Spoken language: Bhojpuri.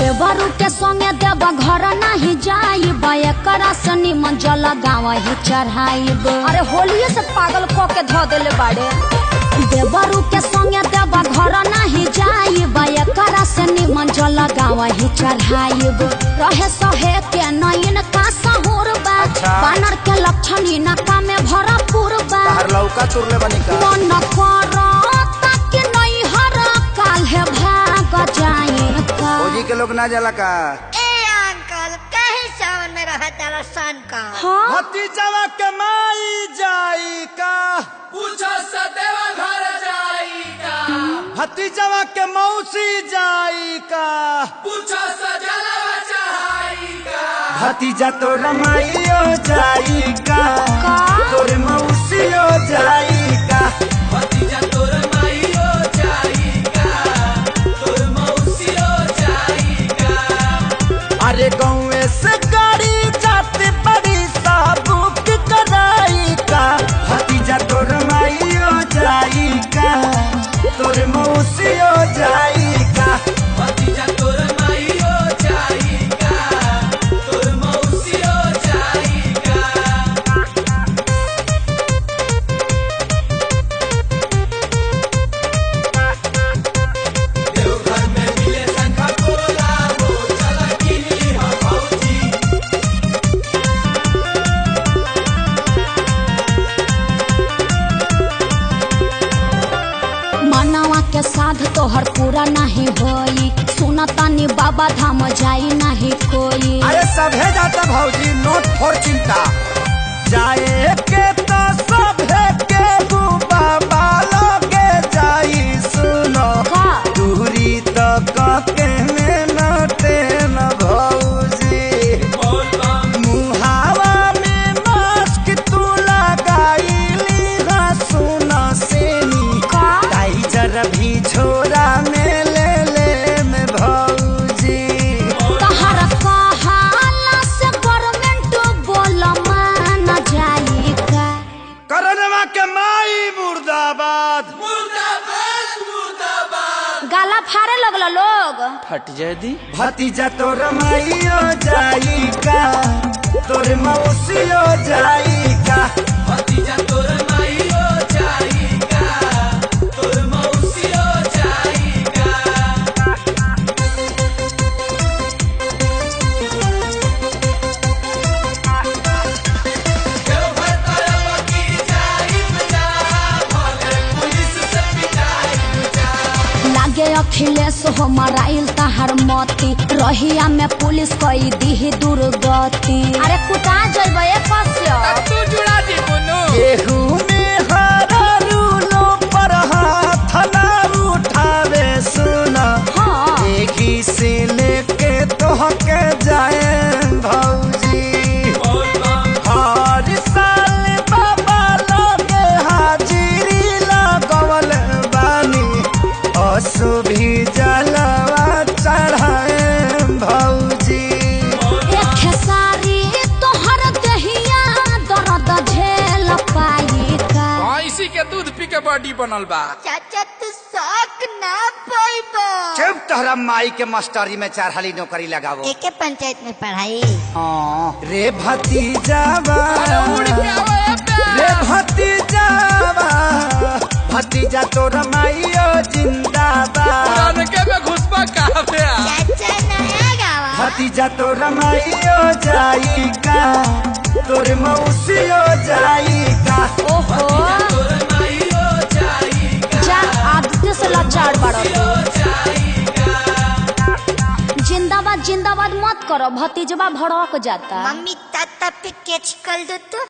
देवरू के संगे देव घर नहीं जाई बयकरा सनी मंजल गाँव ही चढ़ाईब। अरे होलिये से पागल क के धो देले बाड़े। देवरू के संगे देव घर नहीं जाई बयकरा सनी मंजल गाँव ही चढ़ाईब। रहे सहे के नयन का सहूर बा बानर के लक्षण इनका में भरपूर बा। लौका तुरले बनी का मन करता कि नहीं हर काल है भाग जाए फौजी के लोग ना जाला का। ए अंकल कहीं सावन में रहा तारा सन का। हाँ? भतीजवा के माई जाई का पूछो सदेवा घर जाई का। भतीजवा के मौसी जाई का पूछो सजलवा चढ़ाई का। भतीजा तो रमाइयो जाई का तोरे मौसियो जाई का। भतीजा तोर माईयो जाई का तोर मौसियो जाई का। अरे गाँव से गाड़ी जाते बड़ी साबुक कराई का। भतीजा तो रमाइयो जाई का तोरे मौसियो जाई का। भतीजा तोर माईयो जाई का तोर मौसियो जाई का। देवघर में मिले शंखा पोला हो चला किनी हम फौजी। मनवा के साध तोहर पूरा नहीं होई सुनतानी बाबा धाम जाई नहीं कोई। अरे सभे जाता भौजी नोट फोर चिंता जाए के तो सभे के बाबा लगे जाई सुनो का दूरी तो के नटे न भौजी। बोल बम मुहावा में मास्क तू लगाईली हा सुनो सेनी का टाइजर भी छोरा में ले में भौजी। तहर कहाला से गवर्नमेंट बोल मान जाई का। करनवा के माई मुर्दाबाद मुर्दाबाद मुर्दाबाद। गाला फाड़े लगल लोग। फट जाए दी भतीजा तो रमाइयो जाई का तोरे मौसियो जाई का। भतीजा तोर माईयो जाई का तोर मौसियो जाई का। देवघर तरफ की जाई बजा भले पुलिस से पिटाई बजा। लागे अखिलेश हो मराइल तहर मती रहिया में पुलिस कई दी दुर्गति। अरे कुटा जइबे कस्य तू जुड़ा दी बुनु। केहू में हरा रूलो पर हाथ ना उठावे सुना। हाँ एही से लेके तोहके जाए भौजी। बोल बम हर साल बाबा लगे हाजिरी लगवल बानी असु भी जलवा चढ़ाए भौजी। एक खेसारी तोहर दहिया दर्द झेल पाई का। इसी के दूध पी के बॉडी बनल बा। चाचा तू शौक ना पाइबो। चुप तोहरा माई के मास्टरी में 4 हाली नौकरी लगावो। एके पंचायत में पढ़ाई। हाँ रे भतीजावा उड़ के आवे रे भतीजावा भतीजा तो रमाइयो जिंदाबाद। के में घुसपा कहां पे आ। चाचा नया गावा। भतीजा तो रमाइयो जाई का तोरे मौसियो जाई का। ओहो तोर माईयो जाई का जा आदित्य से लाचार बाड़ो। जाई का। जिंदाबाद जिंदाबाद मत करो भतीजवा भड़क जाता। मम्मी ताता पे कैच कर दो तो।